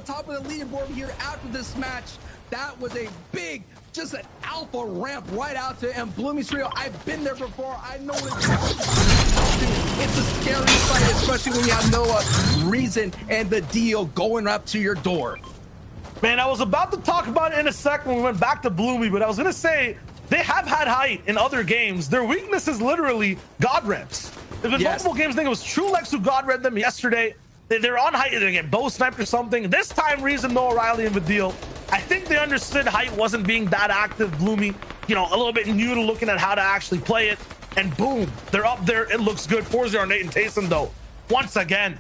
top of the leaderboard here after this match. That was a big, just an alpha ramp right out to and Bloomy's trio. I've been there before. I know what it's a scary sight, especially when you have no reason and the deal going up to your door. Man, I was about to talk about it in a second when we went back to Bloomy, but I was going to say they have had height in other games. Their weakness is literally God ramps. There's been multiple games. I think it was Trulex who God read them yesterday. They're on height. They get bow sniped or something. This time, Reason, Noah Riley, and Vidil. I think they understood height wasn't being that active. Bloomy, you know, a little bit new to looking at how to actually play it. And boom, they're up there. It looks good. 4-0 on Nate and Taysom, though. Once again,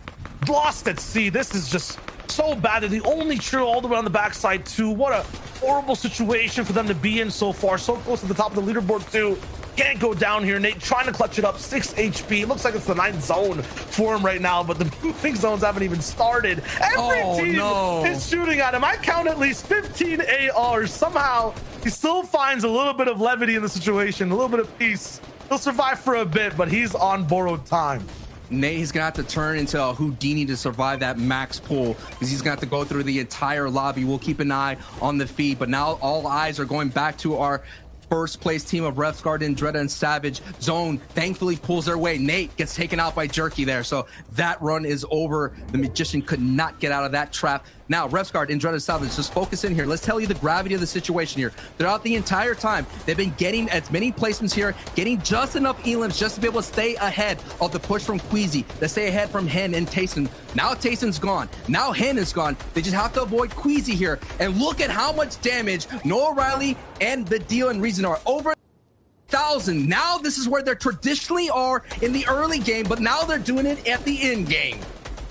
lost at sea. This is just so bad. They're the only trio all the way on the backside, too. What a horrible situation for them to be in so far. So close to the top of the leaderboard, too. Can't go down here. Nate trying to clutch it up. 6 HP. It looks like it's the 9th zone for him right now, but the moving zones haven't even started. Every team is shooting at him. I count at least 15 ARs. Somehow, he still finds a little bit of levity in the situation, a little bit of peace. He'll survive for a bit, but he's on borrowed time. Nate, he's gonna have to turn into a Houdini to survive that max pull, because he's gonna have to go through the entire lobby. We'll keep an eye on the feed, but now all eyes are going back to our first place team of Refsguard, Andretta, and Savage. Zone thankfully pulls their way. Nate gets taken out by Jerky there, so that run is over. The Magician could not get out of that trap. Now, Refsguard, Andretta, Savage, just focus in here. Let's tell you the gravity of the situation here. Throughout the entire time, they've been getting as many placements here, getting just enough elims just to be able to stay ahead of the push from Queasy, to stay ahead from Hen and Tayson. Now Tayson's gone. Now Hen is gone. They just have to avoid Queasy here. And look at how much damage Noah Riley and the Deal and Reason are. Over 1,000. Now this is where they traditionally are in the early game, but now they're doing it at the end game.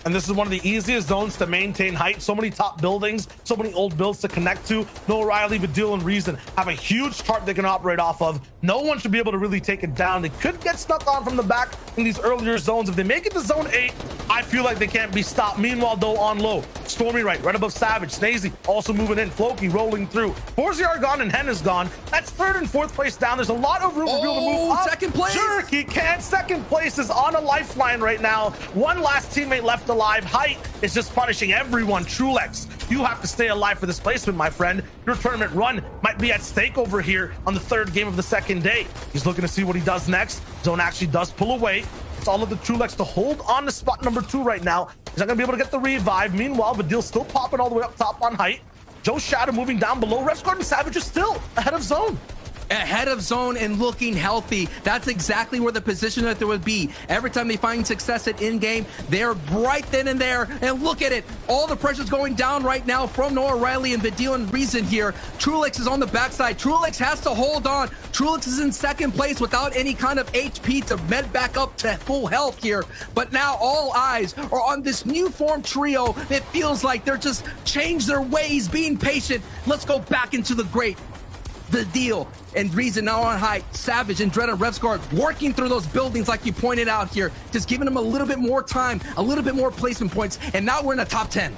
And this is one of the easiest zones to maintain height. So many top buildings, so many old builds to connect to. Noah Riley, Vidil, and Reason have a huge chart they can operate off of. No one should be able to really take it down. They could get snuck on from the back in these earlier zones. If they make it to zone 8, I feel like they can't be stopped. Meanwhile, though, on low, Stormy right above Savage. Snazy also moving in. Floki rolling through. 4ZR gone and Hen is gone. That's 3rd and 4th place down. There's a lot of room for people to move up. Second place. Jerky can't. Second place is on a lifeline right now. One last teammate left alive. Height is just punishing everyone. Trulex, you have to stay alive for this placement, my friend. Your tournament run might be at stake over here on the 3rd game of the 2nd day. He's looking to see what he does next. Zone actually does pull away. It's all of the Trulex to hold on to spot number 2 right now. He's not gonna be able to get the revive. Meanwhile, Vidil's still popping all the way up top on height. Joe Shadow moving down below. Refsguard and Savage is still ahead of zone. Ahead of zone and looking healthy. That's exactly where the position that there would be. Every time they find success at in-game, they're right then and there. And look at it. All the pressure's going down right now from Noah Riley and Vidil and Reason here. Trulex is on the backside. Trulex has to hold on. Trulex is in 2nd place without any kind of HP to med back up to full health here. But now all eyes are on this new form trio. It feels like they're just changed their ways, being patient. Let's go back into the great. The Deal and Reason now on height. Savage and Andretta, Refsguard working through those buildings like you pointed out here, just giving them a little bit more time, a little bit more placement points, and now we're in the top 10. And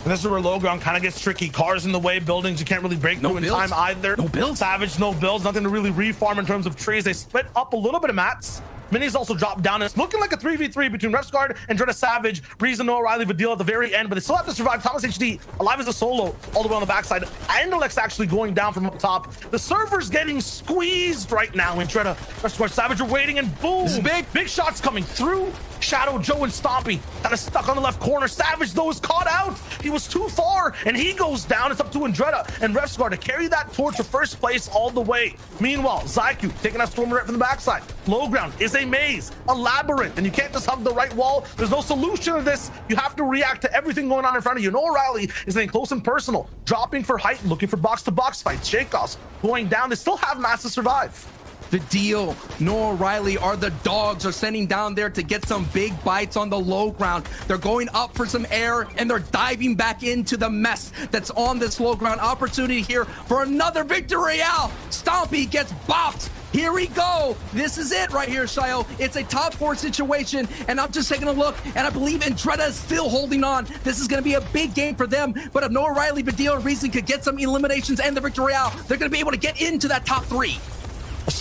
this is where low ground kind of gets tricky. Cars in the way, buildings you can't really break through in time either. No builds. Savage, no builds, nothing to really reform in terms of trees. They split up a little bit of mats. Minis also dropped down. It's looking like a 3v3 between Refsguard and Andretta, Savage, Reason, Noah Riley, Vidil at the very end, but they still have to survive. Thomas HD alive as a solo all the way on the backside. Andalex actually going down from up top. The server's getting squeezed right now. Andretta, Refsguard, Savage are waiting, and boom! This is big. Big shots coming through. Shadow, Joe, and Stompy kind of stuck on the left corner. Savage, though, is caught out. He was too far, and he goes down. It's up to Andretta and Refsguard to carry that torch to 1st place all the way. Meanwhile, Zyku taking out Stormer right from the backside. Low ground is a maze, a labyrinth, and you can't just hug the right wall. There's no solution to this. You have to react to everything going on in front of you. Noah Riley is getting close and personal, dropping for height, looking for box-to-box fights. Shakeoffs going down. They still have mass to survive. The Deal, Noah Riley are the dogs, are sending down there to get some big bites on the low ground. They're going up for some air, and they're diving back into the mess that's on this low ground. Opportunity here for another victory royale. Stompy gets bopped. Here we go. This is it right here, Shio. It's a top 4 situation, and I'm just taking a look, and I believe Andretta is still holding on. This is going to be a big game for them, but if Noah Riley, Vidil, and Reason could get some eliminations and the victory royale, they're going to be able to get into that top 3.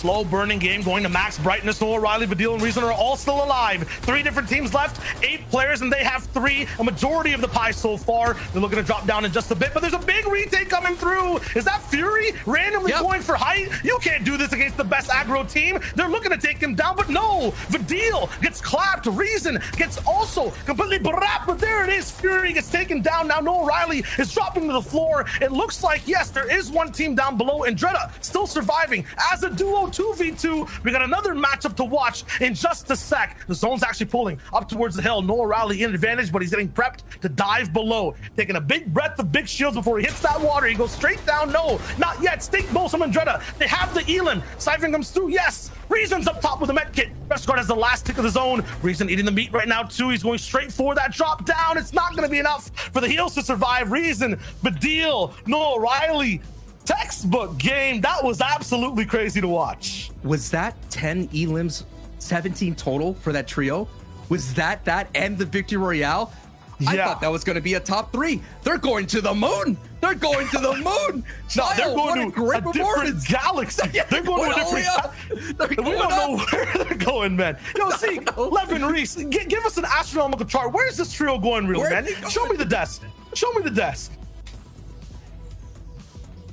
slow burning game going to max brightness. Noah, Riley, Vidil, and Reason are all still alive. 3 different teams left, 8 players, and they have 3, a majority of the pie so far. They're looking to drop down in just a bit, but there's a big retake coming through. Is that Fury randomly going for height? You can't do this against the best aggro team. They're looking to take him down, but no, Vidil gets clapped. Reason gets also completely brapped, but there it is. Fury gets taken down. Now Noah Riley is dropping to the floor. It looks like, yes, there is one team down below, and Dreda still surviving as a duo 2v2. We got another matchup to watch in just a sec. The zone's actually pulling up towards the hill. Noah Riley in advantage, but he's getting prepped to dive below. Taking a big breath of big shields before he hits that water. He goes straight down. No, not yet. Stink, Bolsum, and Dreda. They have the Elam. Siphon comes through. Yes. Reason's up top with a med kit. Guard has the last tick of the zone. Reason eating the meat right now too. He's going straight for that drop down. It's not going to be enough for the heals to survive. Reason, Badil, Noah Riley, textbook game. That was absolutely crazy to watch. Was that 10 elims, 17 total for that trio? Was that and the victory royale? Yeah. I thought that was going to be a top 3. They're going to the moon. They're going to the moon. No, they're going to a different galaxy. They're going to a different. We don't know where they're going, man. Yo, see, Levin Reese, give us an astronomical chart. Where's this trio going, really, man? Show me the desk. Show me the desk.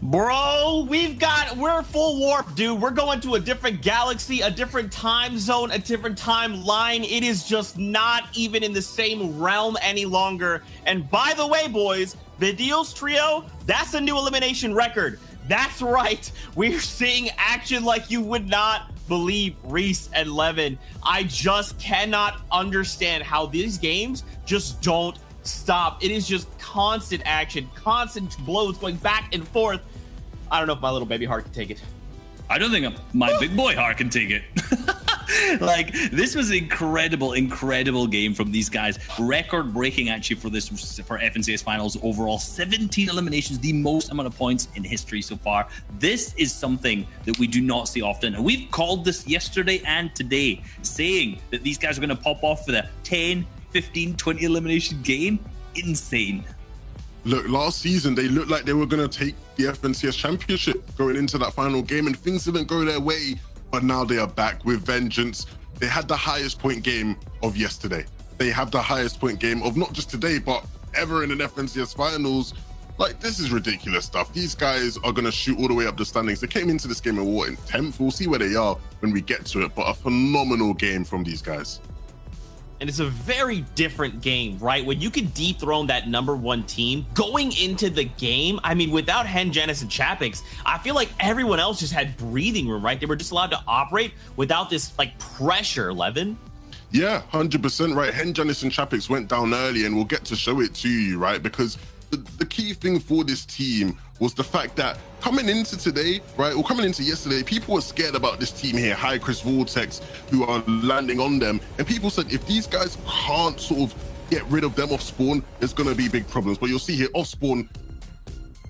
Bro, we're full warp, dude. We're going to a different galaxy, a different time zone, a different timeline. It is just not even in the same realm any longer. And by the way, boys, Vidil's trio, that's a new elimination record. That's right. We're seeing action like you would not believe, Reese and Levin. I just cannot understand how these games just don't stop. It is just constant action, constant blows going back and forth. I don't know if my little baby heart can take it. I don't think my big boy heart can take it. Like, this was an incredible game from these guys. Record breaking actually for FNCS finals overall. 17 eliminations, the most amount of points in history so far. This is something that we do not see often. And we've called this yesterday and today, saying that these guys are going to pop off for the 10, 15, 20 elimination game. Insane. Look, last season, they looked like they were going to take the FNCS championship going into that final game, and things didn't go their way. But now they are back with vengeance. They had the highest point game of yesterday. They have the highest point game of not just today, but ever in an FNCS finals. Like, this is ridiculous stuff. These guys are going to shoot all the way up the standings. They came into this game in 10th. We'll see where they are when we get to it, but a phenomenal game from these guys. And it's a very different game, right? When you can dethrone that #1 team going into the game, I mean, without Hen, Genis, and Chapix, I feel like everyone else just had breathing room, right? They were just allowed to operate without this, like, pressure, Levin. Yeah, 100% right. Hen, Genis, and Chapix went down early, and we'll get to show it to you, right? Because the key thing for this team was the fact that coming into today, right, or coming into yesterday, people were scared about this team here, Chris Vortex, who are landing on them. And people said, if these guys can't sort of get rid of them off spawn, there's going to be big problems. But you'll see here, off spawn,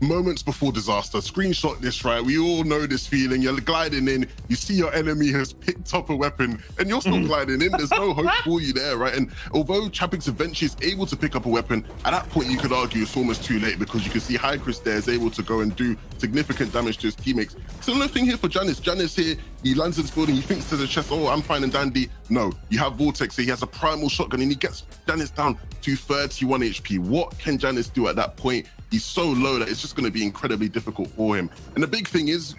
moments before disaster. Screenshot this, right? We all know this feeling. You're gliding in, you see your enemy has picked up a weapon, and you're still gliding in. There's no hope for you there, right? And although Chapix eventually is able to pick up a weapon, at that point you could argue it's almost too late, because you can see Chris there is able to go and do significant damage to his teammates. Similar thing here for Genis. Genis here, he lands in this building, he thinks to the chest, oh, I'm fine and dandy. No, you have Vortex here, he has a primal shotgun, and he gets Genis down to 31 HP. What can Genis do at that point? He's so low that it's just going to be incredibly difficult for him. And the big thing is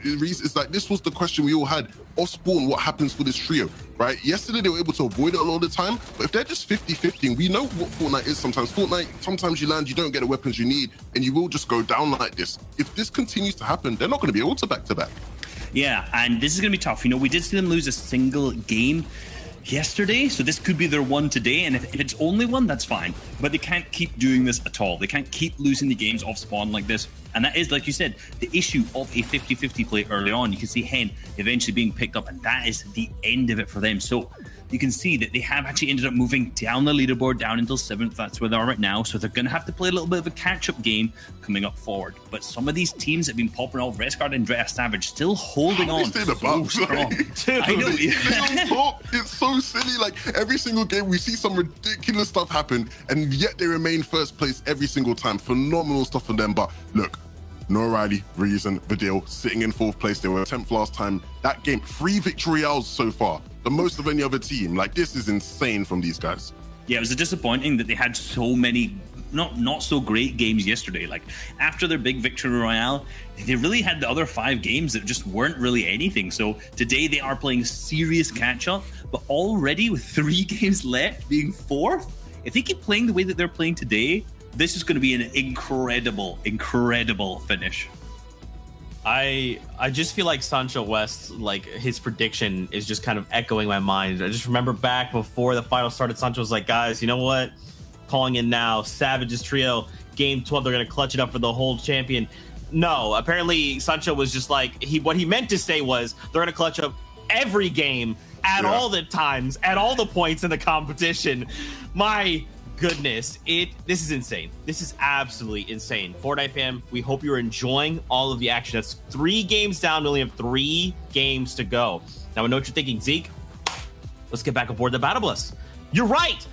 like, this was the question we all had. Off spawn, what happens for this trio, right? Yesterday, they were able to avoid it a lot of the time, but if they're just 50-50, we know what Fortnite is sometimes. Fortnite, sometimes you land, you don't get the weapons you need, and you will just go down like this. If this continues to happen, they're not going to be able to back-to-back. Yeah, and this is going to be tough. You know, we did see them lose a single game yesterday, so this could be their one today, and if it's only one, that's fine, but they can't keep doing this at all. They can't keep losing the games off spawn like this, and that is, like you said, the issue of a 50-50 play early on. You can see Hen eventually being picked up, and that is the end of it for them. So you can see that they have actually ended up moving down the leaderboard, down until 7th. That's where they are right now. So they're going to have to play a little bit of a catch-up game coming up forward. But some of these teams have been popping off. Resguard and Drea Savage still holding on. They stay so strong. I know. It's so silly. Like, every single game, we see some ridiculous stuff happen, and yet they remain first place every single time. Phenomenal stuff from them. But look, No Riley, Reason, Vidal sitting in 4th place. They were 10th last time. That game, 3 victorials so far, the most of any other team. Like, this is insane from these guys. Yeah, it was disappointing that they had so many not so great games yesterday. Like, after their big victory royale, they really had the other 5 games that just weren't really anything. So today they are playing serious catch-up, but already with 3 games left, being 4th, if they keep playing the way that they're playing today, this is going to be an incredible finish. I just feel like Sancho West, like, his prediction is just kind of echoing my mind. I just remember back before the final started, Sancho was like, guys, you know what? Calling in now, Savage's trio, game 12, they're going to clutch it up for the whole champion. No, apparently Sancho was just like, what he meant to say was they're going to clutch up every game at all the times, at all the points in the competition. My goodness, this is insane. This is absolutely insane. Fortnite fam, we hope you're enjoying all of the action. That's 3 games down. We only have 3 games to go. Now I know what you're thinking, Zeke. Let's get back aboard the Battle Bus. You're right.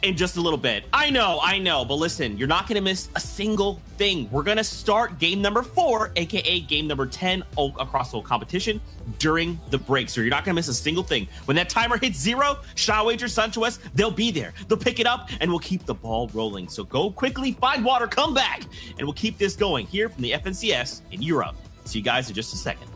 In just a little bit. I know, but listen, you're not going to miss a single thing. We're going to start game number 4, aka game number 10 across the whole competition during the break. So you're not going to miss a single thing. When that timer hits 0, Shawwager, Sancho West, they'll be there. They'll pick it up and we'll keep the ball rolling. So go quickly, find water, come back, and we'll keep this going here from the FNCS in Europe. See you guys in just a second.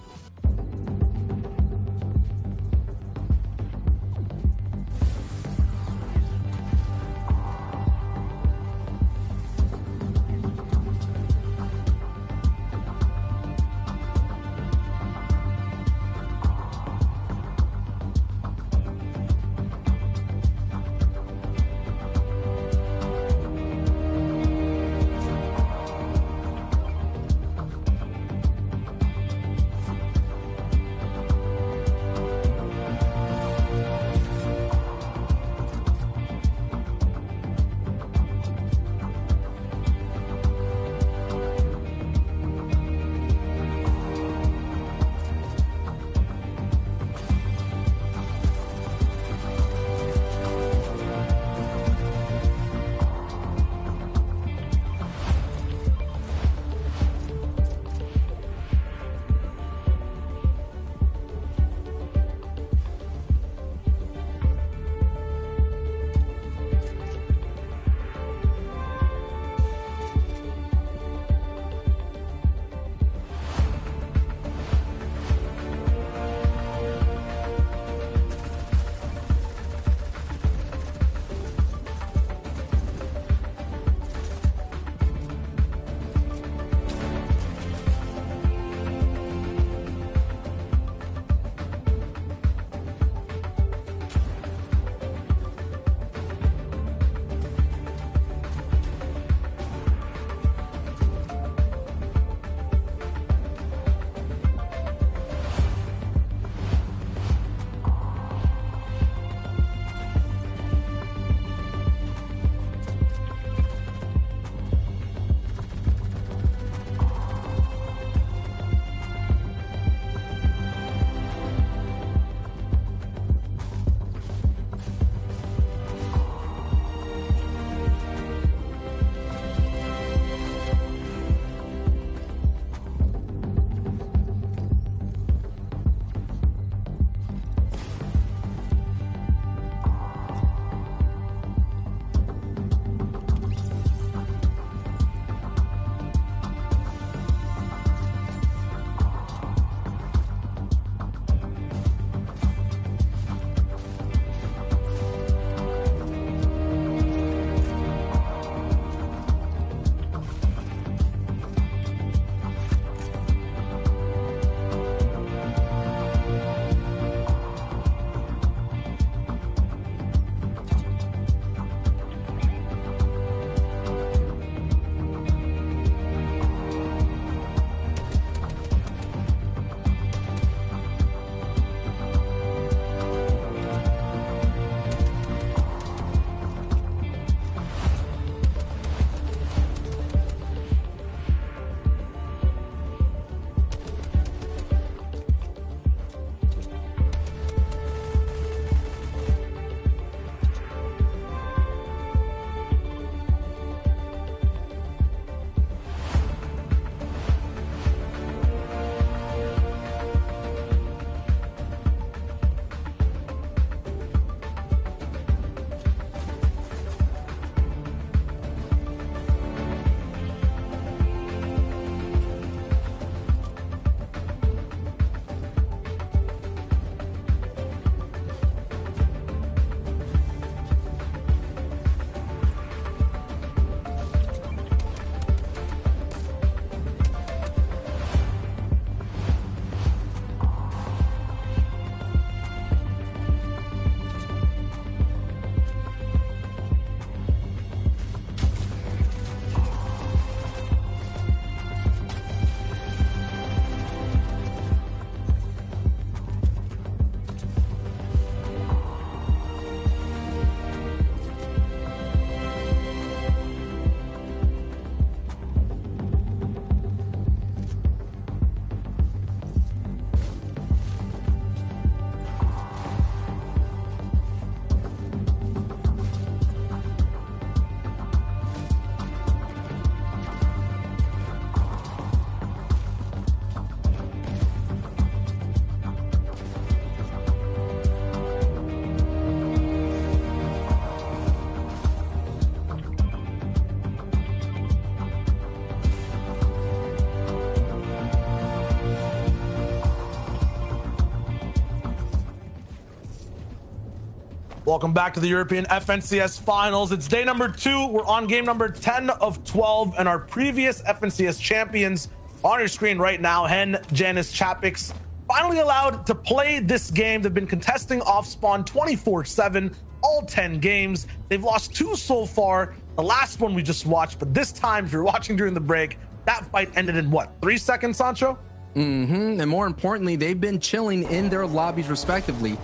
Welcome back to the European FNCS Finals. It's day number 2. We're on game number 10 of 12, and our previous FNCS champions on your screen right now, Hen, Janice, Chapix, finally allowed to play this game. They've been contesting off spawn 24/7, all 10 games. They've lost 2 so far. The last one we just watched, but this time, if you're watching during the break, that fight ended in what, 3 seconds, Sancho? And more importantly, they've been chilling in their lobbies respectively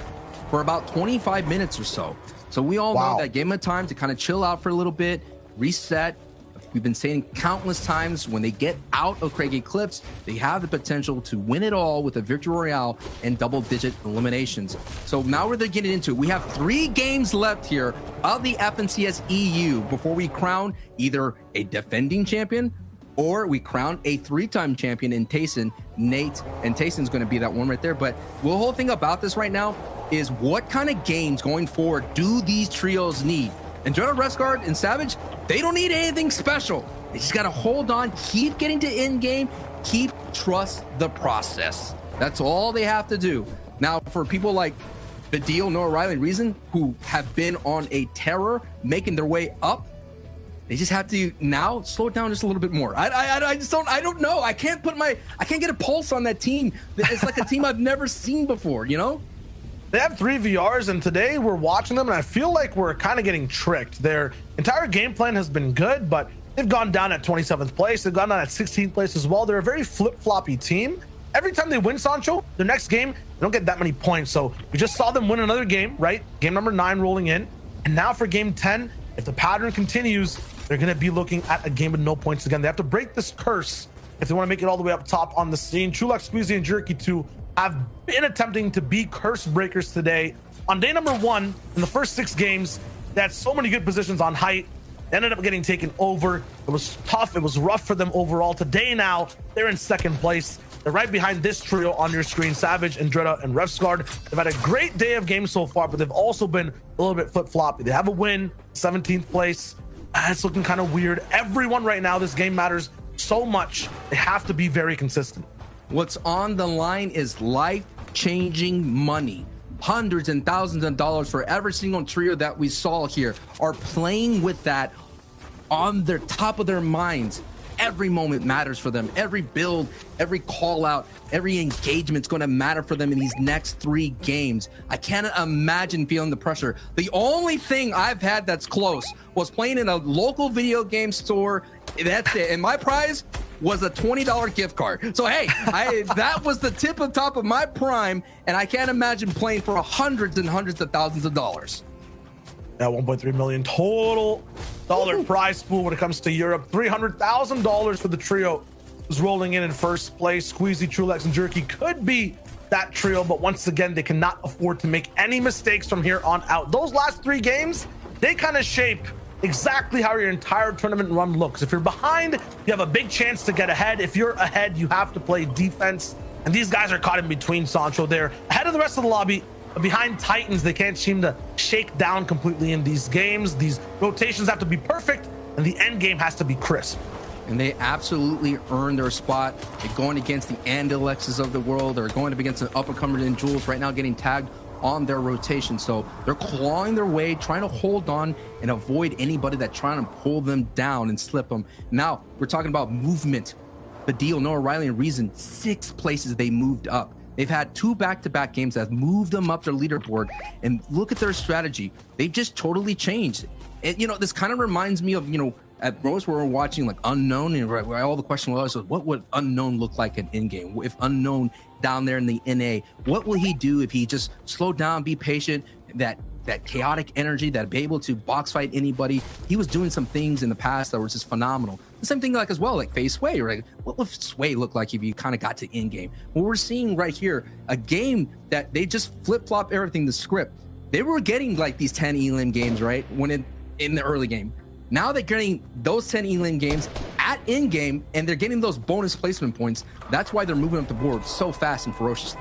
for about 25 minutes or so. So we all know that game of time to kind of chill out for a little bit, reset. We've been saying countless times, when they get out of Craig Eclipse, they have the potential to win it all with a victory royale and double-digit eliminations. So now we're getting into it. We have 3 games left here of the FNCS EU before we crown either a defending champion or we crown a 3-time champion in Tayson, Nate, and Tayson's going to be that one right there. But the whole thing about this right now is, what kind of games going forward do these trios need? And Jonah Resguard and Savage, they don't need anything special. They just got to hold on, keep getting to end game, trust the process. That's all they have to do. Now, for people like Badil, Noah Riley, and Reason, who have been on a terror, making their way up, they just have to now slow it down just a little bit more. I don't know. I can't get a pulse on that team. It's like a team I've never seen before, you know? They have 3 VRs, and today we're watching them, and I feel like we're kind of getting tricked. Their entire game plan has been good, but they've gone down at 27th place. They've gone down at 16th place as well. They're a very flip-floppy team. Every time they win, Sancho, their next game, they don't get that many points. So we just saw them win another game, right? Game number 9 rolling in. And now for game 10, if the pattern continues, they're going to be looking at a game with no points again. They have to break this curse if they want to make it all the way up top on the scene. Chulak, Squeezy, and Jerky 2 have been attempting to be curse breakers today. On day number 1, in the first 6 games, they had so many good positions on height. They ended up getting taken over. It was tough. It was rough for them overall. Today now, they're in 2nd place. They're right behind this trio on your screen, Savage, Andretta, and Refsguard. They've had a great day of games so far, but they've also been a little bit flip-floppy. They have a win, 17th place. It's looking kind of weird. Everyone right now, this game matters so much. They have to be very consistent. What's on the line is life-changing money. Hundreds and thousands of dollars for every single trio that we saw here are playing with that on their top of their minds. Every moment matters for them. Every build, every call out, every engagement is going to matter for them in these next 3 games. I can't imagine feeling the pressure. The only thing I've had that's close was playing in a local video game store. That's it. And my prize was a $20 gift card. So hey, that was the top of my prime, and I can't imagine playing for hundreds and hundreds of thousands of dollars. That 1.3 million total dollar prize pool when it comes to Europe. $300,000 for the trio is rolling in first place. Squeezy, Trulex, and Jerky could be that trio, but once again, they cannot afford to make any mistakes from here on out. Those last 3 games, they kind of shape exactly how your entire tournament run looks. If you're behind, you have a big chance to get ahead. If you're ahead, you have to play defense. And these guys are caught in between, Sancho. They're ahead of the rest of the lobby, but behind Titans, they can't seem to shake down completely in these games. These rotations have to be perfect, and the end game has to be crisp. And they absolutely earned their spot. They're going against the Andalexes of the world. They're going up against the up-and-comers and Jules right now getting tagged on their rotation. So they're clawing their way, trying to hold on and avoid anybody that's trying to pull them down and slip them. Now, we're talking about movement. Badil, Noah Riley, and Reason, 6 places they moved up. They've had 2 back-to-back games that have moved them up their leaderboard. And look at their strategy. They've just totally changed. And, you know, this kind of reminds me of, you know, at Rose, where we're watching like Unknown, and where all the question was, what would Unknown look like in in-game? If Unknown down there in the NA, what will he do if he just slow down, be patient, that chaotic energy, that be able to box fight anybody? He was doing some things in the past that were just phenomenal. The same thing like as well, like FaZe Sway, right? What would Sway look like if you kind of got to in-game? Well, we're seeing right here a game that they just flip-flop everything, the script. They were getting like these 10 elim games, right? In the early game. Now they're getting those 10 elim games at in-game, and they're getting those bonus placement points. That's why they're moving up the board so fast and ferociously.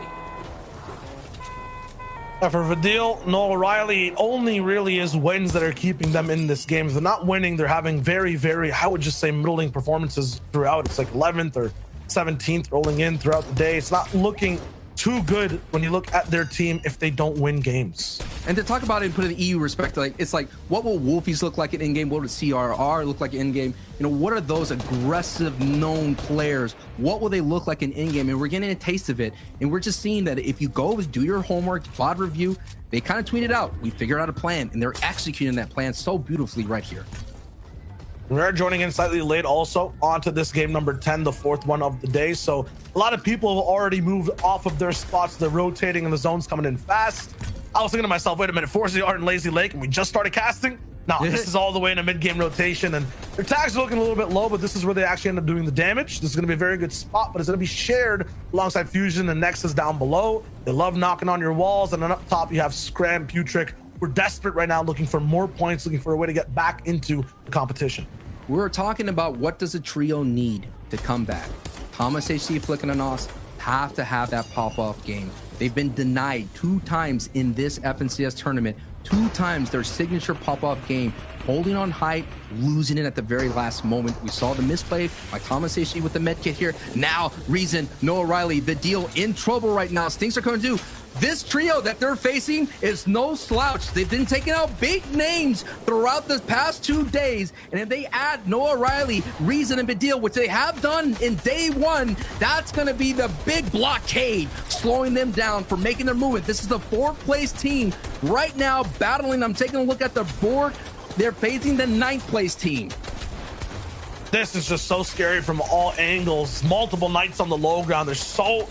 For Badil, Noah Riley, it only really is wins that are keeping them in this game. If they're not winning, they're having very, very, I would just say, middling performances throughout. It's like 11th or 17th rolling in throughout the day. It's not looking too good when you look at their team if they don't win games. And to talk about it and put it in EU respect, like it's like, what will Wolfies look like in in-game? What would CRR look like in-game? You know, what are those aggressive known players? What will they look like in in-game? And we're getting a taste of it. And we're just seeing that if you go do your homework, VOD review, they kind of tweeted out, we figured out a plan, and they're executing that plan so beautifully right here. We're joining in slightly late also onto this game number 10, the fourth one of the day. So a lot of people have already moved off of their spots. They're rotating and the zone's coming in fast. I was thinking to myself, wait a minute, Forza Art and Lazy Lake, and we just started casting? No, this is all the way in a mid-game rotation, and their tags are looking a little bit low, but this is where they actually end up doing the damage. This is going to be a very good spot, but it's going to be shared alongside Fusion and Nexus down below. They love knocking on your walls, and then up top you have Scram, Putrick. We're desperate right now, looking for more points, looking for a way to get back into the competition. We're talking about what does a trio need to come back. Thomas HC, Flick, and Anos have to have that pop-off game. They've been denied 2 times in this FNCS tournament. 2 times their signature pop-off game, holding on height, losing it at the very last moment. We saw the misplay by Thomas HC with the med kit here. Now, Reason, Noah Riley, the deal in trouble right now. Things are going to do. This trio that they're facing is no slouch. They've been taking out big names throughout the past 2 days. And if they add Noah Riley, Reason, and Badil, which they have done in day 1, that's going to be the big blockade, slowing them down for making their movement. This is the 4th place team right now battling. I'm taking a look at the board. They're facing the 9th place team. This is just so scary from all angles. Multiple Knights on the low ground. They're so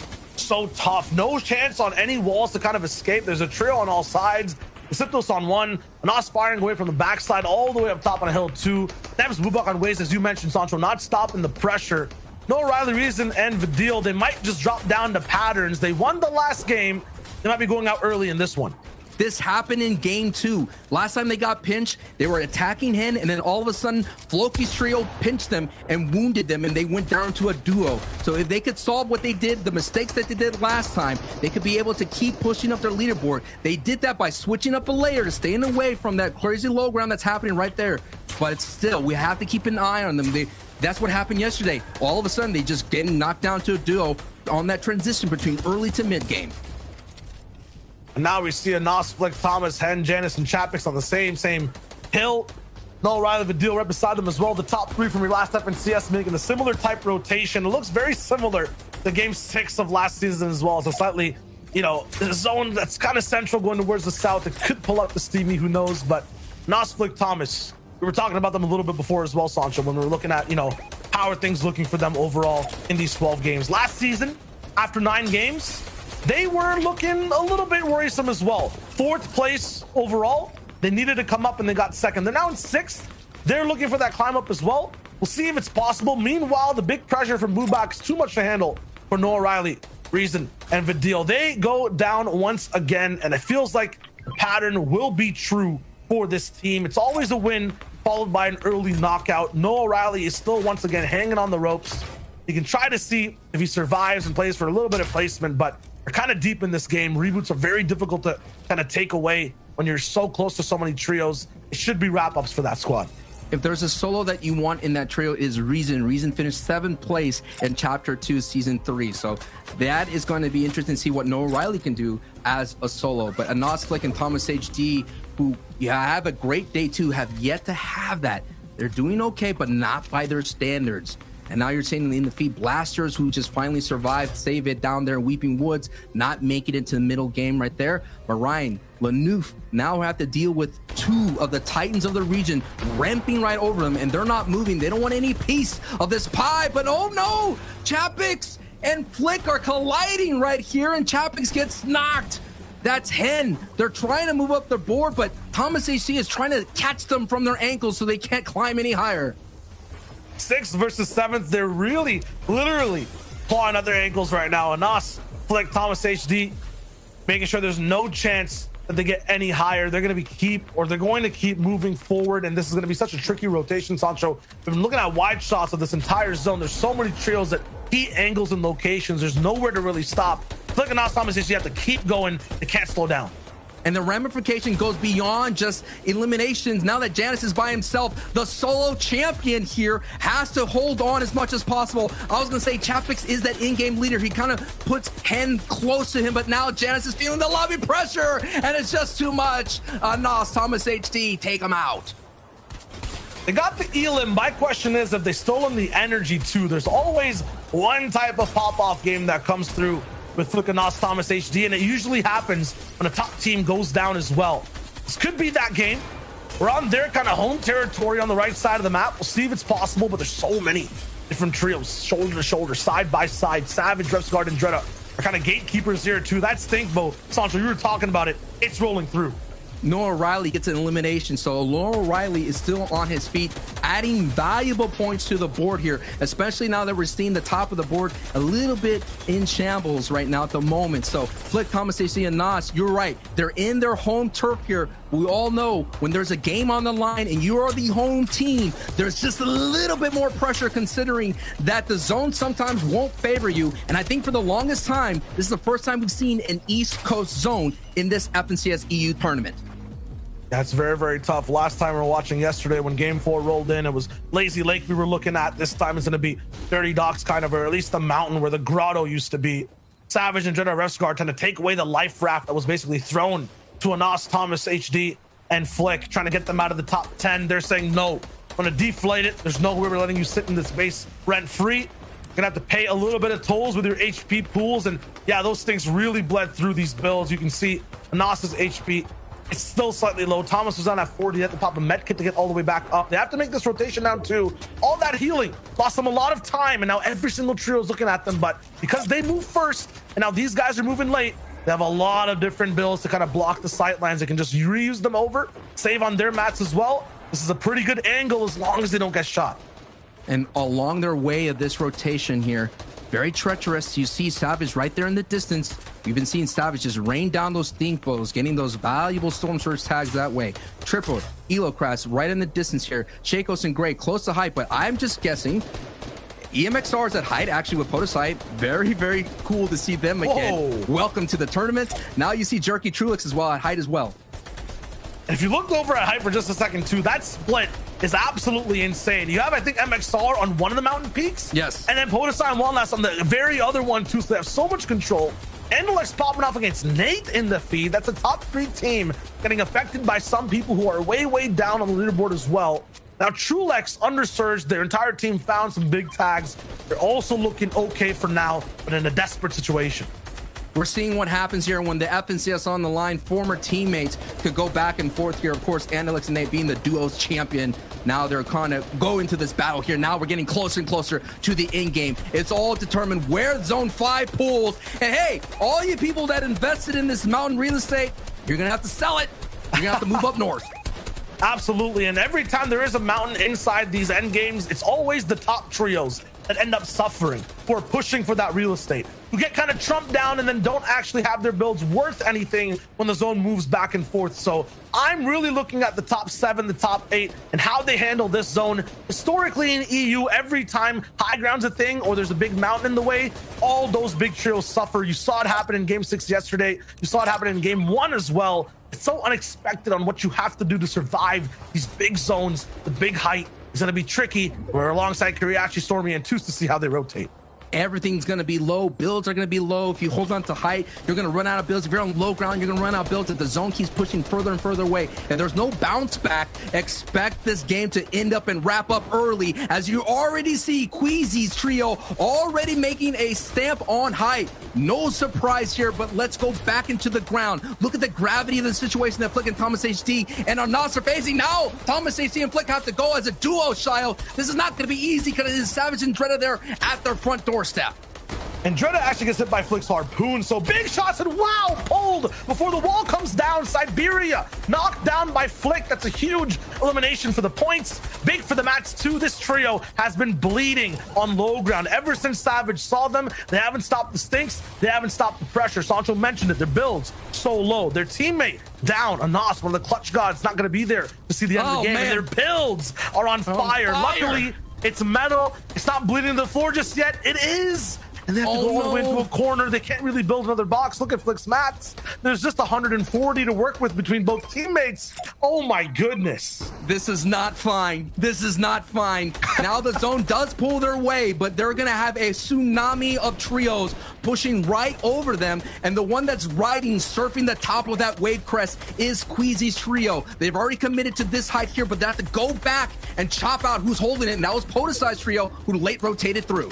tough. No chance on any walls to kind of escape. There's a trio on all sides. Siptos on one, Anos firing away from the backside all the way up top on a hill 2. Nems Bubak on ways, as you mentioned, Sancho, not stopping the pressure. No Riley, Reason, and Vidil. They might just drop down to patterns. They won the last game. They might be going out early in this one. This happened in game 2. Last time they got pinched, they were attacking Hen, and then all of a sudden, Floki's trio pinched them and wounded them, and they went down to a duo. So if they could solve what they did, the mistakes that they did last time, they could be able to keep pushing up their leaderboard. They did that by switching up a layer to staying away from that crazy low ground that's happening right there. But it's still, we have to keep an eye on them. That's what happened yesterday. All of a sudden, they just getting knocked down to a duo on that transition between early to mid game. And now we see Anos, Flick, Thomas, Hen, Janice, and Chapix on the same hill. Noah Riley, Vidil right beside them as well. The top 3 from your last FNCS making a similar type rotation. It looks very similar to game 6 of last season as well. So slightly, you know, the zone that's kind of central going towards the south. It could pull up the Steamy, who knows? But Anos, Flick, Thomas, we were talking about them a little bit before as well, Sancho, when we were looking at, you know, how are things looking for them overall in these 12 games. Last season, after 9 games, they were looking a little bit worrisome as well. 4th place overall. They needed to come up and they got 2nd. They're now in 6th. They're looking for that climb up as well. We'll see if it's possible. Meanwhile, the big pressure from Blueback is too much to handle for Noah Riley, Reason, and Vidil. They go down once again, and it feels like the pattern will be true for this team. It's always a win followed by an early knockout. Noah Riley is still once again hanging on the ropes. You can try to see if he survives and plays for a little bit of placement, but they're kind of deep in this game. Reboots are very difficult to kind of take away when you're so close to so many trios. It should be wrap-ups for that squad. If there's a solo that you want in that trio, is Reason. Reason finished 7th place in Chapter 2, Season 3. So that is going to be interesting to see what Noah Riley can do as a solo. But Anos, Flick, and Thomas HD, who have a great day 2, have yet to have that. They're doing okay, but not by their standards. And now you're saying in the feed, Blasters, who just finally survived, save it down there in Weeping Woods, not make it into the middle game right there. But Ryan, Lanouf now have to deal with 2 of the Titans of the region ramping right over them, and they're not moving. They don't want any piece of this pie, but oh no! Chapix and Flick are colliding right here, and Chapix gets knocked. That's Hen. They're trying to move up their board, but Thomas AC is trying to catch them from their ankles so they can't climb any higher. 6th versus 7th. They're really, literally clawing at their ankles right now. Anos, Flick, Thomas HD, making sure there's no chance that they get any higher. They're going to keep moving forward, and this is going to be such a tricky rotation, Sancho. We've been looking at wide shots of this entire zone. There's so many trios that heat angles and locations. There's nowhere to really stop. Flick and Anos, Thomas HD have to keep going. They can't slow down. And the ramification goes beyond just eliminations. Now that Janus is by himself, the solo champion here has to hold on as much as possible. I was going to say Chapix is that in-game leader. He kind of puts Hen close to him, but now Janus is feeling the lobby pressure, and it's just too much. Nas, Thomas HD, take him out. They got the Elim. My question is, if they stolen the energy too, there's always one type of pop-off game that comes through with Flick and Nas, Thomas HD, and it usually happens when a top team goes down as well. This could be that game. We're on their kind of home territory on the right side of the map. We'll see if it's possible, but there's so many different trios, shoulder to shoulder, side by side. Savage, Refsguard, and Dreda are kind of gatekeepers here too. That Stinkbo, Sancho, you were talking about it. It's rolling through. Noah Riley gets an elimination, so Noah Riley is still on his feet, adding valuable points to the board here, especially now that we're seeing the top of the board a little bit in shambles right now at the moment. So Flick, Thomas HD, and Nas, you're right. They're in their home turf here. We all know when there's a game on the line and you are the home team, there's just a little bit more pressure considering that the zone sometimes won't favor you. And I think for the longest time, this is the first time we've seen an East Coast zone in this FNCS EU tournament. That's very, very tough. Last time we were watching yesterday when Game 4 rolled in, it was Lazy Lake we were looking at. This time it's going to be Dirty Docks kind of, or at least the mountain where the grotto used to be. Savage and General Refsguard trying to take away the life raft that was basically thrown to Anas, Thomas HD, and Flick, trying to get them out of the top 10. They're saying, no, I'm going to deflate it. There's no way we're letting you sit in this base rent-free. You're going to have to pay a little bit of tolls with your HP pools. And yeah, those things really bled through these builds. You can see Anas's HP, it's still slightly low. Thomas was on at 40 at the top of medkit to get all the way back up. They have to make this rotation now too. All that healing lost them a lot of time, and now every single trio is looking at them. But because they move first, and now these guys are moving late, they have a lot of different builds to kind of block the sight lines. They can just reuse them over, save on their mats as well. This is a pretty good angle as long as they don't get shot. And along their way of this rotation here, very treacherous. You see Savage right there in the distance. We've been seeing Savage just rain down those Stinkbows, getting those valuable Storm Surge tags that way. Triple, Elocrass right in the distance here. Shakos and Gray close to height, but I'm just guessing EMXR is at height actually with Podosite. Very, very cool to see them again. Whoa. Welcome to the tournament. Now you see Jerky Trulix as well at height as well. If you looked over at height for just a second too, that split is absolutely insane. You have, I think, MXR on one of the mountain peaks. Yes. And then Podosite and One Last on the very other one too, so they have so much control. Endelec's popping off against Nate in the feed. That's a top 3 team getting affected by some people who are way, way down on the leaderboard as well. Now, Trulex undersurged. Their entire team found some big tags. They're also looking okay for now, but in a desperate situation. We're seeing what happens here when the FNCS on the line, former teammates could go back and forth here. Of course, Andelix and Nate being the duo's champion. Now they're kind of go into this battle here. Now we're getting closer and closer to the end game. It's all determined where Zone 5 pulls. And hey, all you people that invested in this mountain real estate, you're going to have to sell it. You're going to have to move up north. Absolutely. And every time there is a mountain inside these end games, it's always the top trios that end up suffering, who are pushing for that real estate, who get kind of trumped down and then don't actually have their builds worth anything when the zone moves back and forth. So I'm really looking at the top 7, the top 8, and how they handle this zone. Historically in EU, every time high ground's a thing or there's a big mountain in the way, all those big trios suffer. You saw it happen in Game 6 yesterday. You saw it happen in Game 1 as well. It's so unexpected on what you have to do to survive these big zones, the big height. It's going to be tricky. We're alongside Kiriachi, Stormy, and Toos to see how they rotate. Everything's going to be low. Builds are going to be low. If you hold on to height, you're going to run out of builds. If you're on low ground, you're going to run out of builds. If the zone keeps pushing further and further away and there's no bounce back, expect this game to end up and wrap up early, as you already see Queasy's trio already making a stamp on height. No surprise here, but let's go back into the ground. Look at the gravity of the situation that Flick and Thomas HD and Arnas are facing. Now Thomas HD and Flick have to go as a duo, Shio. This is not going to be easy because it is Savage and Dreda there at their front doorstep. And Dreda actually gets hit by Flick's harpoon, so big shots and wow, pulled before the wall comes down. Siberia knocked down by Flick. That's a huge elimination for the points. Big for the mats too. This trio has been bleeding on low ground ever since Savage saw them. They haven't stopped the stinks. They haven't stopped the pressure. Sancho mentioned it. Their builds so low. Their teammate down, Anas, one of the clutch gods, not going to be there to see the end of the game. Man. And their builds are on fire. Luckily, it's metal. It's not bleeding to the floor just yet. It is. and they have to go all the way into a corner. They can't really build another box. Look at Flick's mats. There's just 140 to work with between both teammates. Oh my goodness. This is not fine. This is not fine. Now the zone does pull their way, but they're going to have a tsunami of trios pushing right over them. And the one that's riding, surfing the top of that wave crest is Queasy's trio. They've already committed to this height here, but they have to go back and chop out who's holding it. And that was Podesi's trio who late rotated through.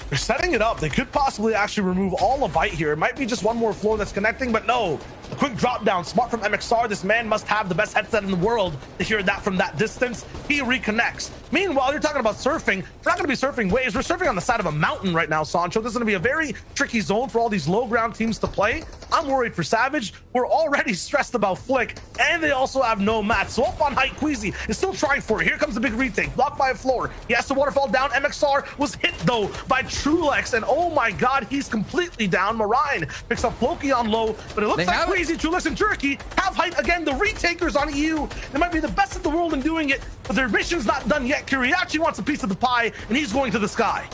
They're setting it up. They could possibly actually remove all of Height here. It might be just one more floor that's connecting, but no. A quick drop down. Smart from MXR. This man must have the best headset in the world to hear that from that distance. He reconnects. Meanwhile, you're talking about surfing. We're not going to be surfing waves. We're surfing on the side of a mountain right now, Sancho. This is going to be a very tricky zone for all these low ground teams to play. I'm worried for Savage. We're already stressed about Flick, and they also have no mats. So up on Height, Queasy is still trying for it. Here comes the big retake. Blocked by a floor. He has to waterfall down. MXR was hit, though, by Trulex, and oh my god, he's completely down. Marine picks up Floki on low, but it looks like Queasy, Trulex, and Jerky have Height again. The retakers on EU. They might be the best in the world in doing it, but their mission's not done yet. Kiriachi wants a piece of the pie, and he's going to the sky.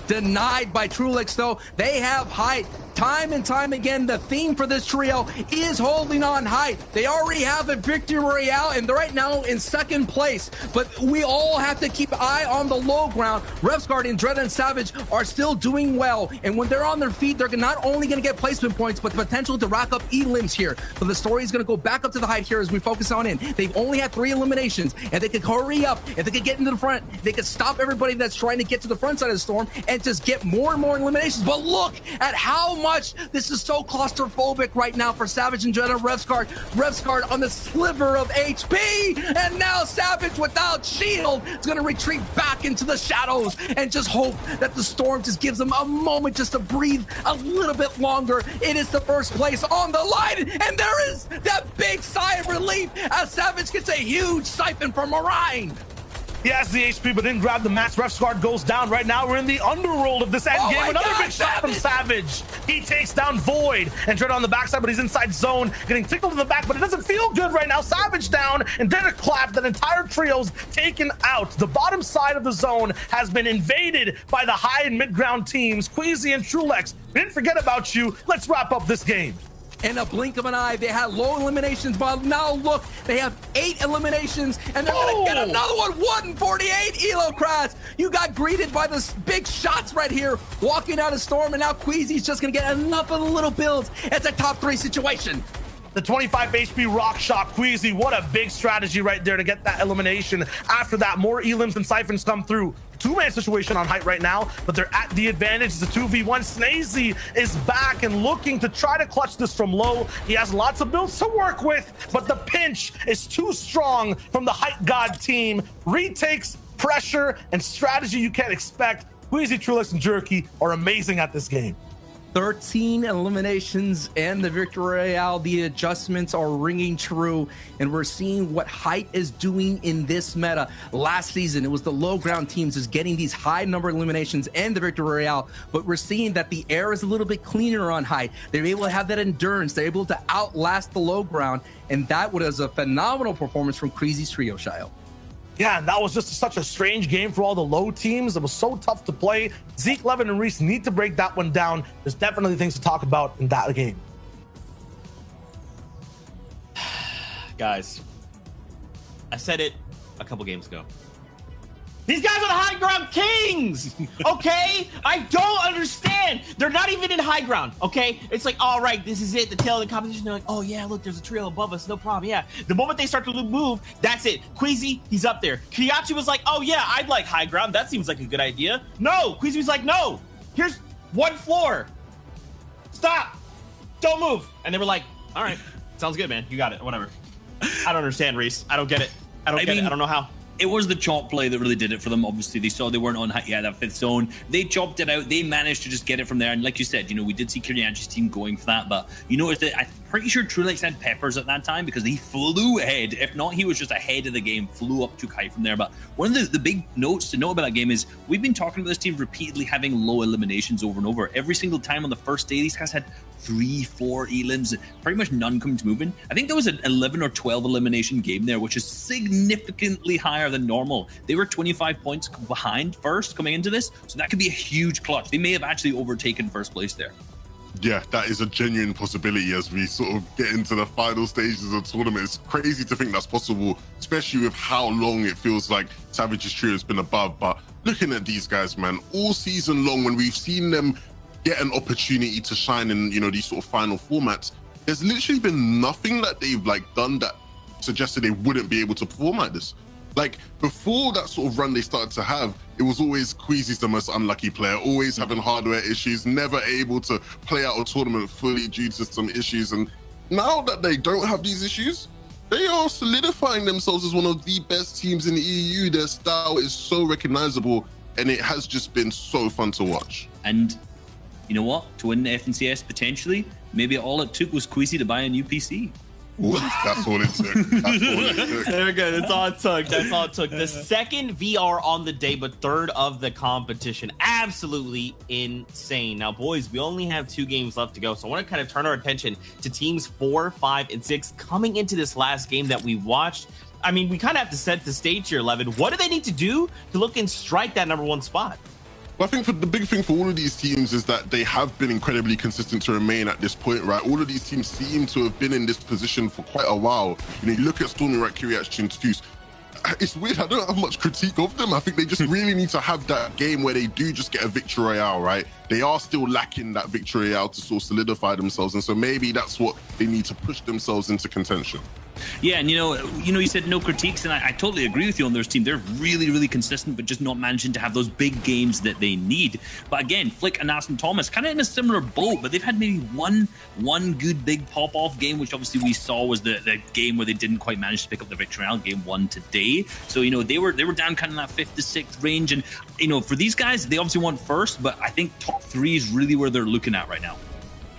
Denied by Trulex, though. They have Height. Time and time again, the theme for this trio is holding on Height. They already have a victory royale, and they're right now in second place. But we all have to keep an eye on the low ground. Refsguard and Dread and Savage are still doing well. And when they're on their feet, they're not only going to get placement points, but the potential to rack up elims here. But the story is going to go back up to the Height here as we focus on in. They've only had 3 eliminations, and they could hurry up. If they could get into the front, they could stop everybody that's trying to get to the front side of the storm and just get more and more eliminations. But look at how much this is so claustrophobic right now for Savage and Dread and Refsguard. Refsguard on the sliver of HP, and now Savage without shield is going to retreat back into the shadows and just hope that the storm just gives them a moment just to breathe a little bit longer. It is the first place on the line, and there is that big sigh of relief as Savage gets a huge siphon from Marine. He has the HP, but didn't grab the mats. Refsguard goes down. Right now, we're in the underworld of this end game. Another big shot from Savage. He takes down Void and Dread on the backside, but he's inside zone, getting tickled in the back, but it doesn't feel good right now. Savage down, and then a clap. That entire trio's taken out. The bottom side of the zone has been invaded by the high and mid-ground teams. Queasy and Trulex, we didn't forget about you. Let's wrap up this game. In a blink of an eye, they had low eliminations, but now look, they have 8 eliminations, and they're gonna get another one. 148 Elo Crash. You got greeted by the big shots right here, walking out of Storm, and now Queasy's just gonna get enough of the little builds. It's a top 3 situation. The 25 HP rock shot. Queasy, what a big strategy right there to get that elimination. After that, more elims and siphons come through. 2-man situation on Height right now, but they're at the advantage. It's a 2v1. Snazy is back and looking to try to clutch this from low. He has lots of builds to work with, but the pinch is too strong from the Height God team. Retakes, pressure, and strategy you can't expect. Queasy, Trulex, and Jerky are amazing at this game. 13 eliminations and the victory royale. The adjustments are ringing true, and we're seeing what Height is doing in this meta. Last season, it was the low ground teams is getting these high number eliminations and the victory royale, but we're seeing that the air is a little bit cleaner on Height. They're able to have that endurance. They're able to outlast the low ground, and that was a phenomenal performance from Queasy's trio, Shio. Yeah, and that was just such a strange game for all the low teams. It was so tough to play. Zeke, Levin, and Reese need to break that one down. There's definitely things to talk about in that game. Guys, I said it a couple games ago. These guys are the high ground kings, okay? I don't understand. They're not even in high ground, okay? It's like, all right, this is it, the tail of the competition. They're like, oh yeah, look, there's a trio above us, no problem, yeah. The moment they start to move, that's it. Queasy, he's up there. Kiriachi was like, oh yeah, I'd like high ground. That seems like a good idea. No, Queasy was like, no, here's one floor. Stop, don't move. And they were like, all right, sounds good, man. You got it, whatever. I don't understand, Reese. I don't get it. I don't know how. It was the chop play that really did it for them. Obviously, they saw they weren't on yet that 5th zone. They chopped it out. They managed to just get it from there. And like you said, you know, we did see Kiriachi's team going for that. But you notice that pretty sure Trulex had Peppers at that time because he flew ahead. If not, he was just ahead of the game, flew up, took height from there. But one of the big notes to know about that game is we've been talking about this team repeatedly having low eliminations over and over. Every single time on the first day, these guys had 3-4 elims, pretty much none come to moving. I think there was an 11 or 12 elimination game there, which is significantly higher than normal. They were 25 points behind first coming into this, so that could be a huge clutch. They may have actually overtaken first place there. Yeah, that is a genuine possibility as we sort of get into the final stages of the tournament. It's crazy to think that's possible, especially with how long it feels like Savage's trio has been above. But looking at these guys, man, all season long, when we've seen them get an opportunity to shine in, you know, these sort of final formats, there's literally been nothing that they've done that suggested they wouldn't be able to perform like this. Like before that sort of run they started to have, it was always Queasy's the most unlucky player, always having hardware issues, never able to play out a tournament fully due to some issues. And now that they don't have these issues, they are solidifying themselves as one of the best teams in the EU. Their style is so recognizable, and it has just been so fun to watch. And you know what? To win the FNCS potentially, maybe all it took was Queasy to buy a new PC. That's all it took. That's all it took. There we go. That's all it took. That's all it took. The second VR on the day, but third of the competition. Absolutely insane. Now, boys, we only have 2 games left to go, so I want to kind of turn our attention to teams 4, 5, and 6 coming into this last game that we watched. I mean, we kind of have to set the stage here, Levin. What do they need to do to look and strike that #1 spot? Well, I think the big thing for all of these teams is that they have been incredibly consistent to remain at this point, right? All of these teams seem to have been in this position for quite a while. You know, you look at Stormy, right, Kyriachin, Tfuse. It's weird. I don't have much critique of them. I think they just really need to have that game where they do just get a victory royale, right? They are still lacking that victory royale to sort of solidify themselves. And so maybe that's what they need to push themselves into contention. Yeah, and you know, you said no critiques, and I totally agree with you on their team. They're really, really consistent, but just not managing to have those big games that they need. But again, Flick and Aston Thomas kind of in a similar boat, but they've had maybe one good big pop-off game, which obviously we saw was the game where they didn't quite manage to pick up the victory round, game 1 today. So, you know, they were down kind of in that 5th to 6th range, and, you know, for these guys, they obviously want first, but I think top 3 is really where they're looking at right now.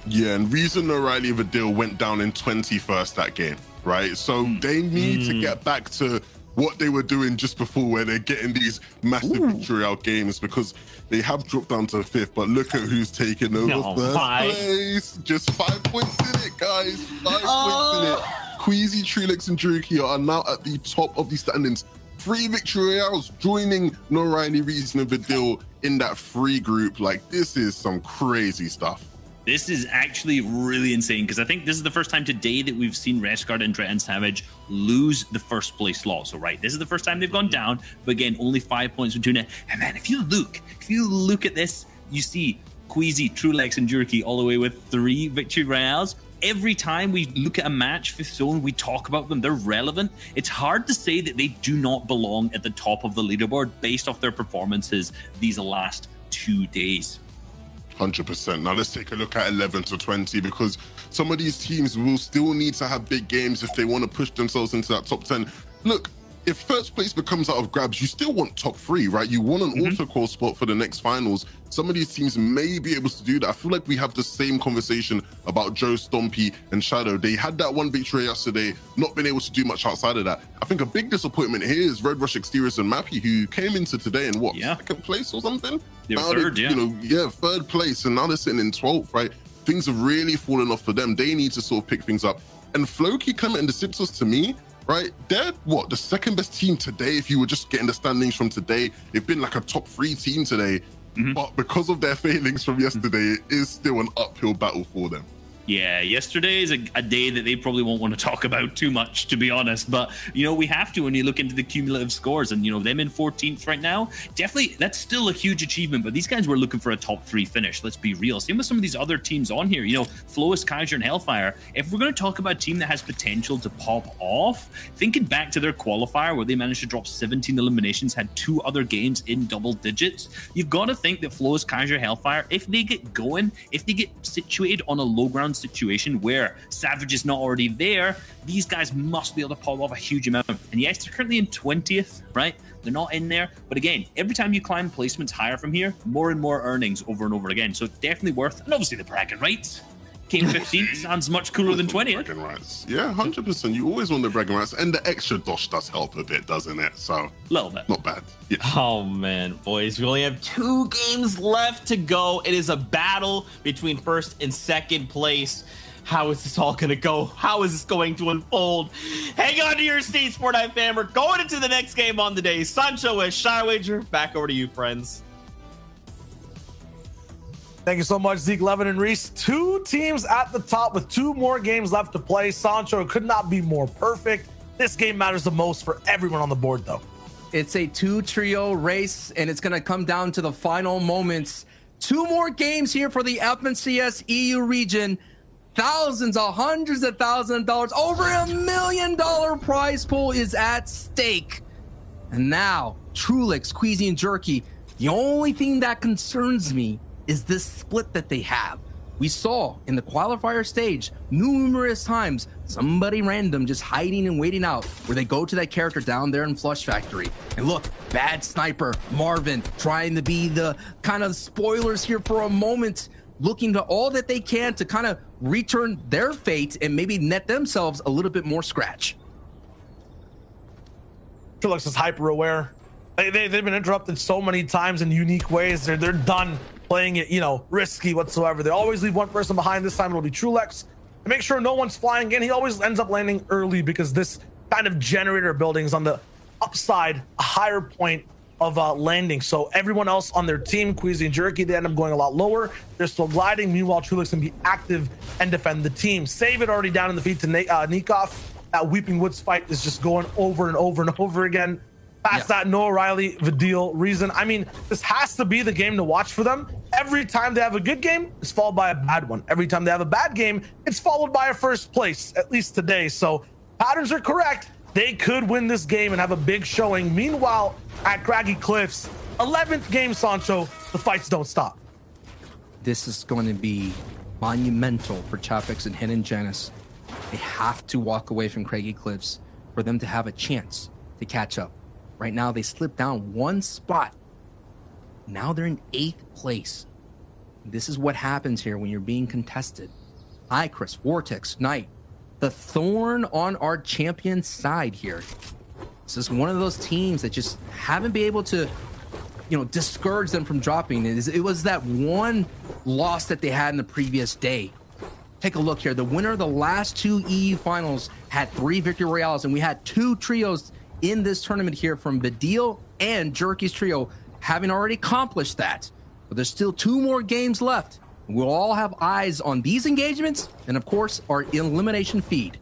Yeah, and Reason O'Reilly Vidil went down in 21st that game. Right, so they need to get back to what they were doing just before, where they're getting these massive victory out games, because they have dropped down to 5th. But look at who's taking over first place. Just 5 points in it, guys. 5 points in it. Queasy, Trulex, and Juruki are now at the top of the standings. 3 victory royales, joining Norayni, Reason, and Vidil in that free group. Like, this is some crazy stuff. This is actually really insane, because I think this is the first time today that we've seen Resguard and Dret and Savage lose the first place slot. So, right, this is the first time they've gone down, but again, only 5 points between it. And man, if you look at this, you see Queasy, Trulex, and Juruki all the way with 3 victory royales. Every time we look at a match, 5th Zone, we talk about them, they're relevant. It's hard to say that they do not belong at the top of the leaderboard based off their performances these last 2 days. 100%. Now let's take a look at 11 to 20, because some of these teams will still need to have big games if they want to push themselves into that top 10. Look, if first place becomes out of grabs, you still want top 3, right? You want an auto-call spot for the next finals. Some of these teams may be able to do that. I feel like we have the same conversation about Joe, Stompy, and Shadow. They had that 1 victory yesterday, not been able to do much outside of that. I think a big disappointment here is Red Rush Exteriors and Mappy, who came into today in what, 2nd place or something? They were 3rd, yeah. 3rd place, and now they're sitting in 12th, right? Things have really fallen off for them. They need to sort of pick things up. And Floki, Clement, and the Sipsos, to me, right, they're what, the 2nd best team today. If you were just getting the standings from today, they've been like a top 3 team today. But because of their failings from yesterday, it is still an uphill battle for them. Yeah, yesterday is a day that they probably won't want to talk about too much, to be honest. But, you know, we have to when you look into the cumulative scores. And, you know, them in 14th right now, definitely, that's still a huge achievement. But these guys were looking for a top 3 finish. Let's be real. Same with some of these other teams on here. You know, Flowis, Kaiser, and Hellfire. If we're going to talk about a team that has potential to pop off, thinking back to their qualifier where they managed to drop 17 eliminations, had 2 other games in double digits, you've got to think that Flowis, Kaiser, Hellfire, if they get going, if they get situated on a low ground situation where Savage is not already there, these guys must be able to pop off a huge amount. And yes, they're currently in 20th, right? They're not in there. But again, every time you climb placements higher from here, more and more earnings over and over again. So it's definitely worth, and obviously the bragging rights. Came 15th sounds much cooler than 20th. Bragging rights. Yeah, 100%. You always want the bragging rights, and the extra dosh does help a bit, doesn't it? So A little bit. not bad. Yeah. Oh man, boys, we only have 2 games left to go. It is a battle between first and second place. How is this all going to go? How is this going to unfold? Hang on to your seats, Fortnite fam. We're going into the next game on the day. Sancho with Shy Wager. Back over to you, friends. Thank you so much, Zeke, Levin, and Reese. 2 teams at the top with 2 more games left to play. Sancho could not be more perfect. This game matters the most for everyone on the board, though. It's a 2-trio race, and it's going to come down to the final moments. 2 more games here for the FNCS EU region. Thousands of hundreds of thousands of dollars, over $1 million prize pool is at stake. And now, Trulix, Queasy, and Jerky, the only thing that concerns me is this split that they have. We saw in the qualifier stage numerous times somebody random just hiding and waiting out, where they go to that character down there in Flush Factory. And look, bad sniper Marvin trying to be the kind of spoilers here for a moment, looking to all that they can to kind of return their fate and maybe net themselves a little bit more scratch. Trulix is hyper aware. They've been interrupted so many times in unique ways. They're done playing it, risky whatsoever. They always leave one person behind. This time it'll be Trulix. And make sure no one's flying in. He always ends up landing early because this kind of generator building is on the upside, a higher point of landing. So everyone else on their team, Queasy and Jerky, they end up going a lot lower. They're still gliding. Meanwhile, Trulix can be active and defend the team. Save it already down in the feed to Nikov. That Weeping Woods fight is just going over and over and over again. Past that, Noah Riley, Vidil, Reason. I mean, this has to be the game to watch for them. Every time they have a good game, it's followed by a bad one. Every time they have a bad game, it's followed by a first place, at least today. So patterns are correct. They could win this game and have a big showing. Meanwhile, at Craggy Cliffs, 11th game, Sancho, the fights don't stop. This is going to be monumental for Chapix and Hen and Janice. They have to walk away from Craggy Cliffs for them to have a chance to catch up. Right now, they slipped down 1 spot. Now they're in 8th place. This is what happens here when you're being contested. Hi, Chris, Vortex, Knight. The thorn on our champion's side here. This is one of those teams that just haven't been able to, discourage them from dropping. It was that one loss that they had in the previous day. Take a look here. The winner of the last 2 EU finals had 3 victory royales, and we had 2 trios in this tournament here from Vidil and Jerky's trio having already accomplished that. But there's still 2 more games left. We'll all have eyes on these engagements and, of course, our elimination feed.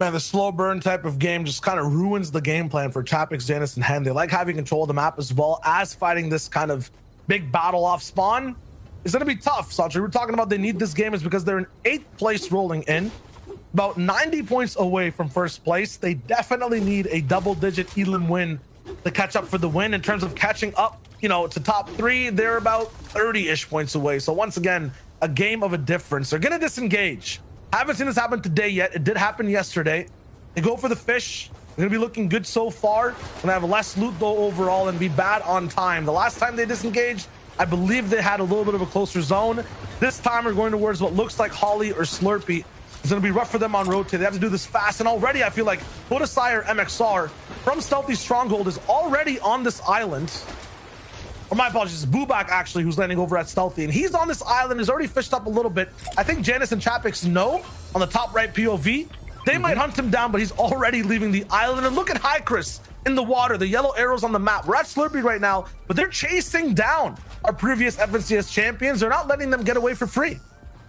Man, the slow burn type of game just kind of ruins the game plan for Chapix, Janice, and Hen. They like having control of the map as well as fighting this kind of big battle off spawn. It's going to be tough, Sancho. We're talking about they need this game is because they're in 8th place rolling in, about 90 points away from first place. They definitely need a double-digit elim win to catch up for the win. In terms of catching up, to top 3, they're about 30-ish points away. So once again, a game of a difference. They're going to disengage. Haven't seen this happen today yet. It did happen yesterday. They go for the fish. They're going to be looking good so far. Going to have less loot, though, overall, and be bad on time. The last time they disengaged, I believe they had a little bit of a closer zone. This time, we're going towards what looks like Holly or Slurpee. It's going to be rough for them on rotate. They have to do this fast. And already, I feel like Podesire MXR from Stealthy Stronghold is already on this island. Or my apologies, Bubak actually, who's landing over at Stealthy. And he's on this island, he's already fished up a little bit. I think Janice and Chapix know on the top right POV. They might hunt him down, but he's already leaving the island. And look at Hycris in the water, the yellow arrows on the map. We're at Slurpee right now, but they're chasing down our previous FNCS champions. They're not letting them get away for free.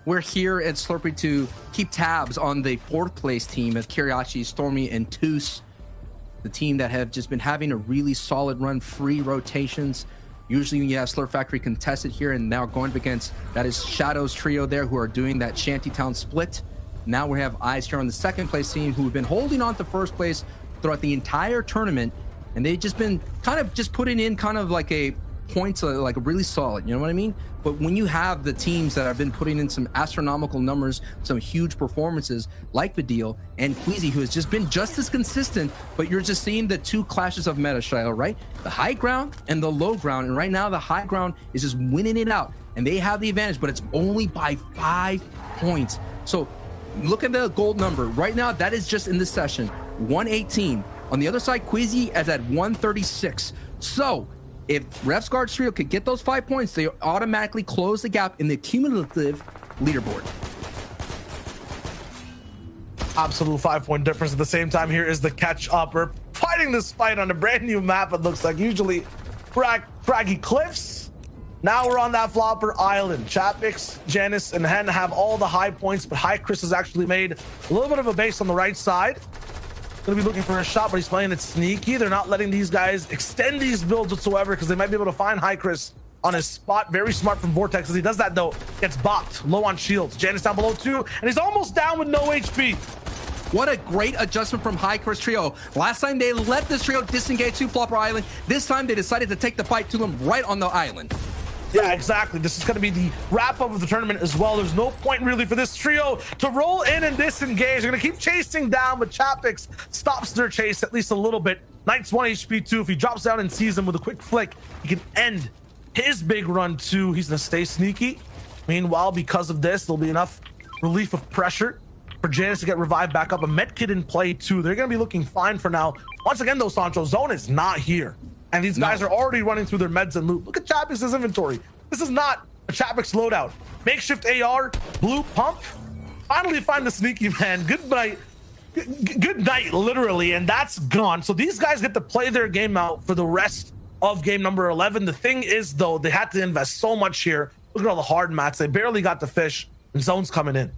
We're here at Slurpee to keep tabs on the 4th place team of Kiriachi, Stormy, and Toos. The team that have just been having a really solid run, free rotations. Usually when you have Slurp Factory contested here and now going up against, that is Shadow's trio there who are doing that Shantytown split. Now we have eyes here on the 2nd place team who have been holding on to 1st place throughout the entire tournament. And they've just been kind of just putting in kind of like a points, like really solid, you know what I mean? But when you have the teams that have been putting in some astronomical numbers, some huge performances like Vidil and Queasy, who has just been just as consistent, but you're just seeing the 2 clashes of meta style, right? The high ground and the low ground. And right now the high ground is just winning it out. and they have the advantage, but it's only by 5 points. So look at the gold number right now. That is just in this session, 118. On the other side, Queasy is at 136. So if RefsGuard's trio could get those 5 points, they automatically close the gap in the cumulative leaderboard. Absolute 5-point difference. At the same time, here is the catch up. We're fighting this fight on a brand new map. It looks like usually craggy cliffs. Now we're on that Flopper Island. Chapix, Janice, and Hen have all the high points, but Chris has actually made a little bit of a base on the right side. Gonna be looking for a shot, but he's playing it sneaky. They're not letting these guys extend these builds whatsoever because they might be able to find Chris on his spot. Very smart from Vortex. As he does that though, gets bopped, low on shields. Janice down below 2, and he's almost down with no HP. What a great adjustment from Chris trio. Last time they let this trio disengage to Flopper Island. This time they decided to take the fight to them right on the island. Yeah, exactly. This is going to be the wrap-up of the tournament as well. There's no point really for this trio to roll in and disengage. They're going to keep chasing down, but Chapix stops their chase at least a little bit. Knight's 1 HP too. If he drops down and sees him with a quick flick, he can end his big run too. He's going to stay sneaky. Meanwhile, because of this, there'll be enough relief of pressure for Janice to get revived back up. A medkit in play too. They're going to be looking fine for now. Once again, though, Sancho, zone is not here. And these guys are already running through their meds and loot. Look at Chapix's inventory. This is not a Chapix loadout. Makeshift AR, blue pump. Finally find the sneaky man. Good night. Good night, literally. And that's gone. So these guys get to play their game out for the rest of game number 11. The thing is, though, they had to invest so much here. Look at all the hard mats. They barely got the fish. And zone's coming in.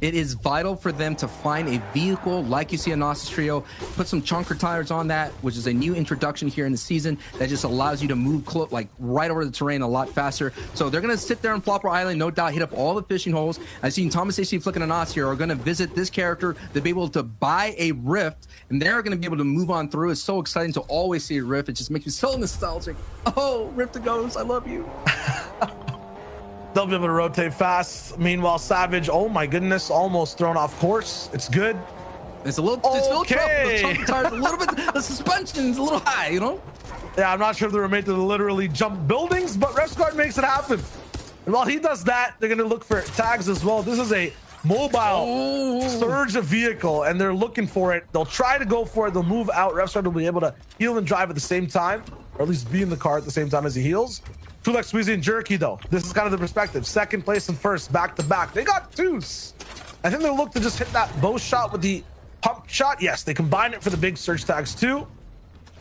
It is vital for them to find a vehicle like you see in Nasus Trio, put some chunker tires on that, which is a new introduction here in the season that just allows you to move like right over the terrain a lot faster. So they're going to sit there on Flopper Island, no doubt, hit up all the fishing holes. I've seen Thomas AC Flick and Nas here are going to visit this character. They'll be able to buy a Rift, and they're going to be able to move on through. It's so exciting to always see a Rift. It just makes me so nostalgic. Oh, Rift to Ghost, I love you. They'll be able to rotate fast. Meanwhile, Savage, oh my goodness, almost thrown off course. It's good. It's a little, it's a little tough. The chunk tires a little bit, the suspension is a little high, you know? Yeah, I'm not sure if they were made to literally jump buildings, but RefsGuard makes it happen. And while he does that, they're going to look for tags as well. This is a mobile surge vehicle, and they're looking for it. They'll try to go for it. They'll move out. RefsGuard will be able to heal and drive at the same time, or at least be in the car at the same time as he heals. Tulek, Squeezy, and Jerky, though. This is kind of the perspective. Second place and first, back to back. They got twos. I think they'll look to just hit that bow shot with the pump shot. Yes, they combine it for the big surge tags too.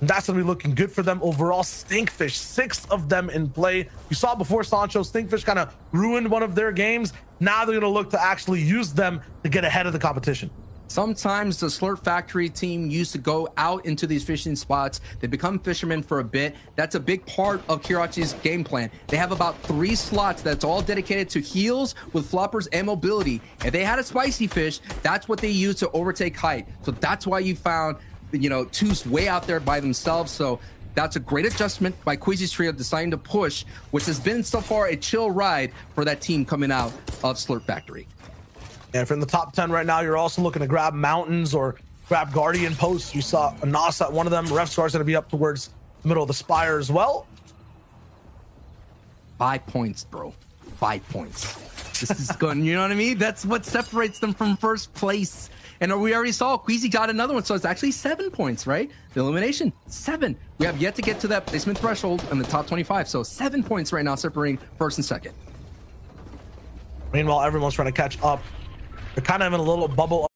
And that's going to be looking good for them overall. Stinkfish, 6 of them in play. You saw before, Sancho, Stinkfish kind of ruined one of their games. Now they're going to look to actually use them to get ahead of the competition. Sometimes the Slurp Factory team used to go out into these fishing spots. They become fishermen for a bit. That's a big part of Kirachi's game plan. They have about 3 slots that's all dedicated to heals with floppers and mobility. If they had a spicy fish, that's what they use to overtake height. So that's why you found, you know, Two's way out there by themselves. So that's a great adjustment by Queasy's trio deciding to push, which has been so far a chill ride for that team coming out of Slurp Factory. And if you're in the top 10 right now, you're also looking to grab mountains or grab Guardian posts. You saw a Nas at one of them. RefsGuard's going to be up towards the middle of the spire as well. 5 points, bro. 5 points. This is going, you know what I mean? That's what separates them from first place. And we already saw Queasy got another one, so it's actually 7 points, right? The elimination, 7. We have yet to get to that placement threshold in the top 25, so 7 points right now separating first and second. Meanwhile, everyone's trying to catch up. They're kind of in a little bubble